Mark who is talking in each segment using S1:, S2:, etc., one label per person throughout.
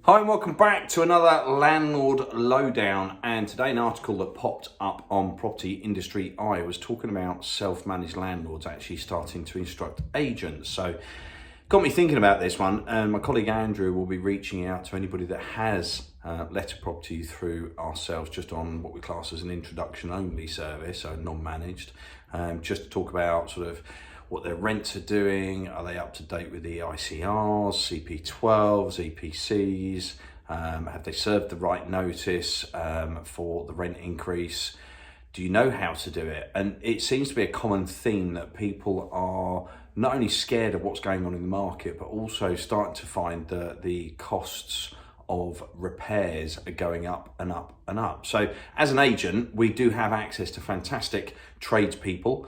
S1: Hi and welcome back to another Landlord Lowdown, and today an article that popped up on Property Industry Eye was talking about self-managed landlords actually starting to instruct agents. So got me thinking about this one, and my colleague Andrew will be reaching out to anybody that has let a property through ourselves just on what we class as an introduction only service, so non-managed, just to talk about sort of what their rents are doing, are they up to date with the ICRs, CP12s, EPCs, have they served the right notice for the rent increase, do you know how to do it? And it seems to be a common theme that people are not only scared of what's going on in the market, but also starting to find that the costs of repairs are going up and up and up. So as an agent, we do have access to fantastic tradespeople.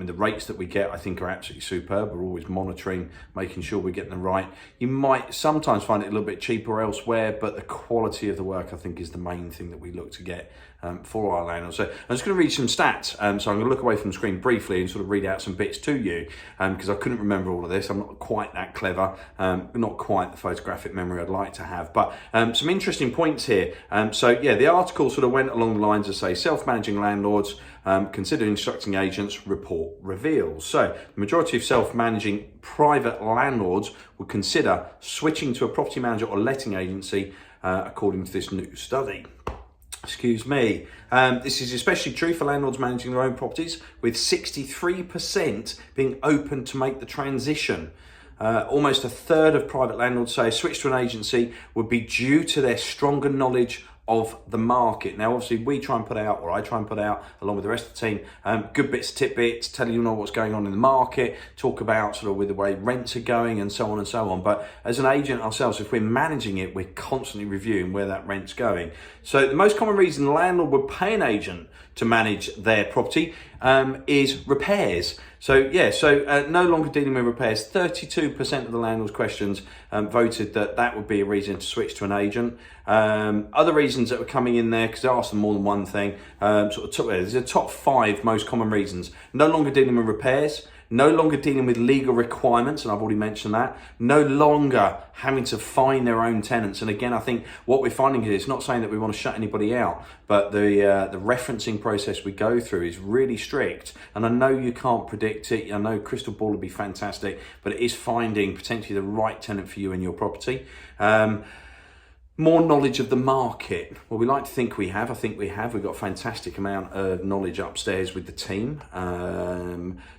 S1: The rates that we get, I think, are absolutely superb. We're always monitoring, making sure we're getting them right. You might sometimes find it a little bit cheaper elsewhere, but the quality of the work, I think, is the main thing that we look to get for our landlords. So I'm just going to read some stats. So I'm going to look away from the screen briefly and sort of read out some bits to you, because I couldn't remember all of this. I'm not quite that clever, not quite the photographic memory I'd like to have, but some interesting points here. The article sort of went along the lines of, say, self-managing landlords consider instructing agents, report reveals. So the majority of self-managing private landlords would consider switching to a property manager or letting agency, according to this new study. Excuse me. This is especially true for landlords managing their own properties, with 63% being open to make the transition. Almost a third of private landlords say a switch to an agency would be due to their stronger knowledge of the market. Now, obviously, we try and put out, or I try and put out, along with the rest of the team, good bits, tidbits, telling you what's going on in the market, talk about sort of with the way rents are going and so on and so on. But as an agent ourselves, if we're managing it, we're constantly reviewing where that rent's going. So the most common reason the landlord would pay an agent to manage their property is repairs. No longer dealing with repairs. 32% of the landlords' questions voted that would be a reason to switch to an agent. Other reasons that were coming in there, because they asked them more than one thing, there's the top 5 most common reasons. No longer dealing with repairs, no longer dealing with legal requirements, and I've already mentioned that, no longer having to find their own tenants. And again, I think what we're finding here is not saying that we want to shut anybody out, but the referencing process we go through is really strict. And I know you can't predict it, I know crystal ball would be fantastic, but it is finding potentially the right tenant for you and your property. More knowledge of the market. Well, we like to think we have. I think we have. We've got a fantastic amount of knowledge upstairs with the team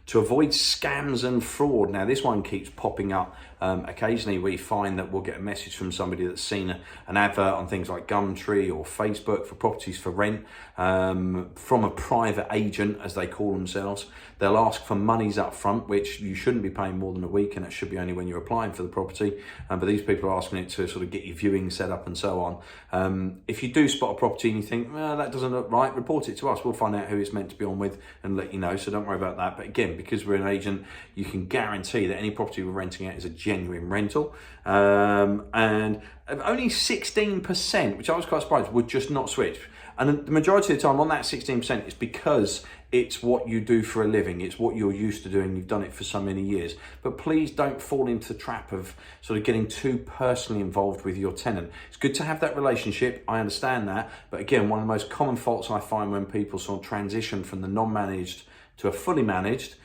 S1: to avoid scams and fraud. Now, this one keeps popping up. Occasionally, we find that we'll get a message from somebody that's seen an advert on things like Gumtree or Facebook for properties for rent from a private agent, as they call themselves. They'll ask for monies up front, which you shouldn't be paying more than a week, and it should be only when you're applying for the property. But these people are asking it to sort of get your viewing set up and so on. If you do spot a property and you think, well, that doesn't look right, report it to us. We'll find out who it's meant to be on with and let you know, so don't worry about that. But again, because we're an agent, you can guarantee that any property we're renting out is a genuine rental. And only 16%, which I was quite surprised, would just not switch. And the majority of the time on that 16% is because it's what you do for a living. It's what you're used to doing. You've done it for so many years. But please don't fall into the trap of sort of getting too personally involved with your tenant. It's good to have that relationship. I understand that. But again, one of the most common faults I find when people sort of transition from the non-managed to a fully managed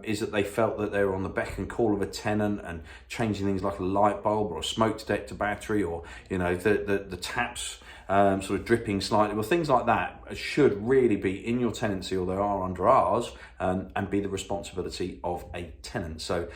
S1: is that they felt that they were on the beck and call of a tenant and changing things like a light bulb or a smoke detector battery, or the taps sort of dripping slightly. Well, things like that should really be in your tenancy, or they are under ours, and be the responsibility of a tenant. So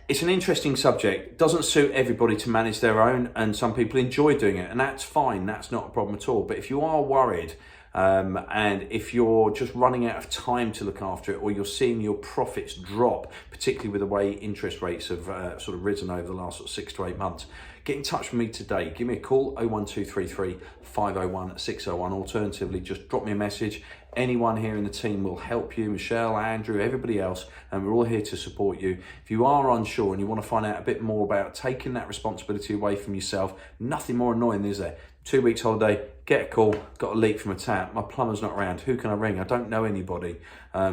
S1: it's an interesting subject. It doesn't suit everybody to manage their own, and some people enjoy doing it, and that's fine. That's not a problem at all. But if you are worried, and if you're just running out of time to look after it, or you're seeing your profits drop, particularly with the way interest rates have sort of risen over the last 6 to 8 months, get in touch with me today. Give me a call, 01233 501 601. Alternatively, just drop me a message. Anyone here in the team will help you, Michelle, Andrew, everybody else, and we're all here to support you. If you are unsure and you want to find out a bit more about taking that responsibility away from yourself, nothing more annoying, is there? 2 weeks holiday, get a call, got a leak from a tap, my plumber's not around, who can I ring? I don't know anybody.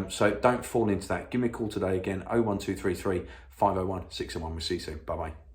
S1: So don't fall into that. Give me a call today again, 01233 501 601. We'll see you soon. Bye-bye.